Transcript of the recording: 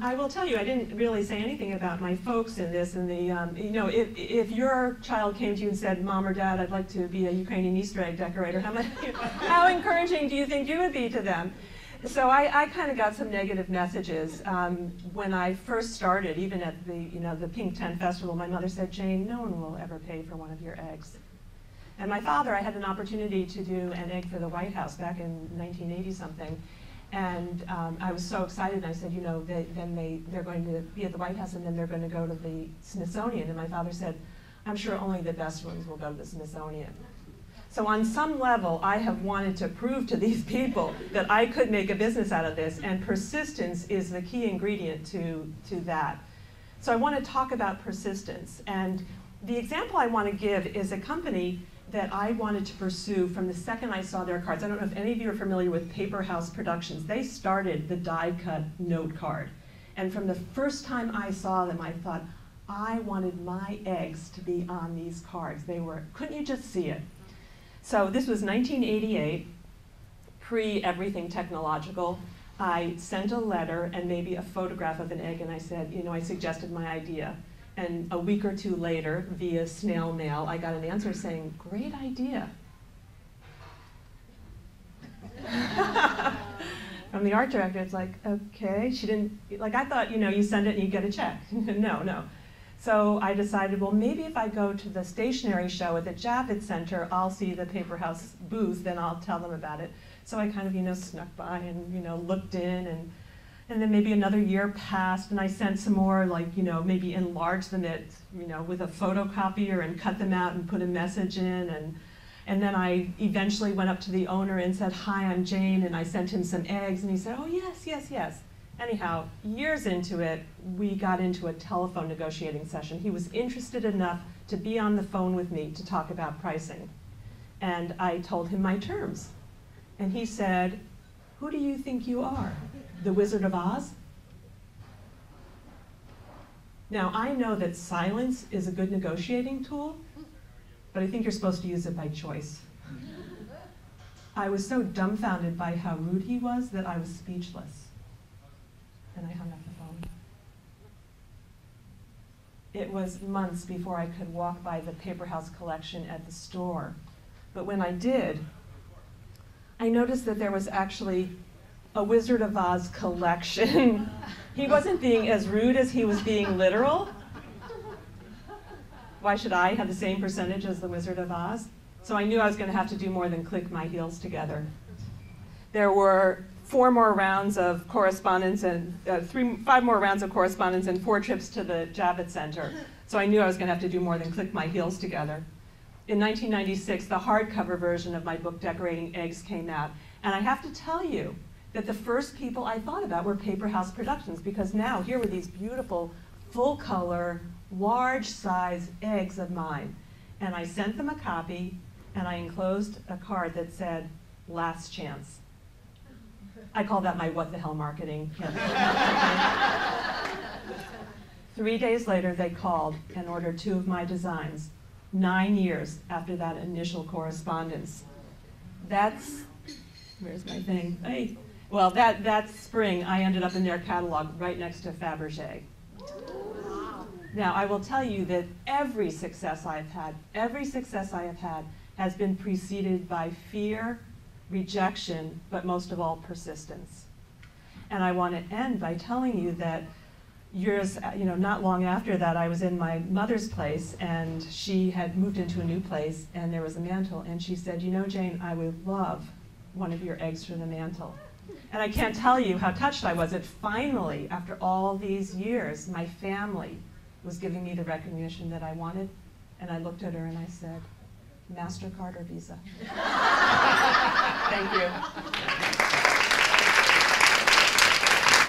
I will tell you, I didn't really say anything about my folks in this. And if your child came to you and said, "Mom or Dad, I'd like to be a Ukrainian Easter egg decorator," how encouraging do you think you would be to them? So I kind of got some negative messages when I first started. Even at the Pink Tent Festival, my mother said, "Jane, no one will ever pay for one of your eggs." And my father, I had an opportunity to do an egg for the White House back in 1980 something. And I was so excited, and I said, they're going to be at the White House, and then they're going to go to the Smithsonian. And my father said, "I'm sure only the best ones will go to the Smithsonian." So on some level, I have wanted to prove to these people that I could make a business out of this, and persistence is the key ingredient to that. So I want to talk about persistence. And the example I want to give is a company that I wanted to pursue from the second I saw their cards. I don't know if any of you are familiar with Paper House Productions. They started the die-cut note card. And from the first time I saw them, I thought, I wanted my eggs to be on these cards. Couldn't you just see it? So this was 1988, pre-everything technological. I sent a letter and maybe a photograph of an egg, and I said, I suggested my idea. And a week or two later, via snail mail, I got an answer saying, "Great idea." From the art director, it's like, okay. She didn't, I thought, you send it and you get a check. No. So I decided, well, maybe if I go to the stationery show at the Javits Center, I'll see the Paper House booth, then I'll tell them about it. So I kind of, snuck by and, looked in, and then maybe another year passed, and I sent some more, maybe enlarge them with a photocopier and cut them out and put a message in. And then I eventually went up to the owner and said, "Hi, I'm Jane," and I sent him some eggs, and he said, "Oh, yes." Anyhow, years into it, we got into a telephone negotiating session. He was interested enough to be on the phone with me to talk about pricing. And I told him my terms. And he said, "Who do you think you are? The Wizard of Oz?" Now, I know that silence is a good negotiating tool, but I think you're supposed to use it by choice. I was so dumbfounded by how rude he was that I was speechless. And I hung up the phone. It was months before I could walk by the Paper House collection at the store. But when I did, I noticed that there was actually a Wizard of Oz collection. He wasn't being as rude as he was being literal. Why should I have the same percentage as the Wizard of Oz? So I knew I was going to have to do more than click my heels together. There were 4 more rounds of correspondence and 5 more rounds of correspondence and 4 trips to the Javits Center. So I knew I was going to have to do more than click my heels together. In 1996, the hardcover version of my book, Decorating Eggs, came out. And I have to tell you that the first people I thought about were Paper House Productions, because now here were these beautiful, full-color, large-size eggs of mine. And I sent them a copy, and I enclosed a card that said, "Last chance." I call that my what the hell marketing campaign. 3 days later, they called and ordered 2 of my designs, 9 years after that initial correspondence. Where's my thing? Hey. Well, that spring, I ended up in their catalog right next to Fabergé. Now, I will tell you that every success I have had has been preceded by fear, rejection, but most of all, persistence. And I want to end by telling you that not long after that, I was in my mother's place, and she had moved into a new place, and there was a mantle, and she said, "Jane, I would love one of your eggs for the mantle." And I can't tell you how touched I was that finally, after all these years, my family was giving me the recognition that I wanted. And I looked at her and I said, "MasterCard or Visa?" Thank you.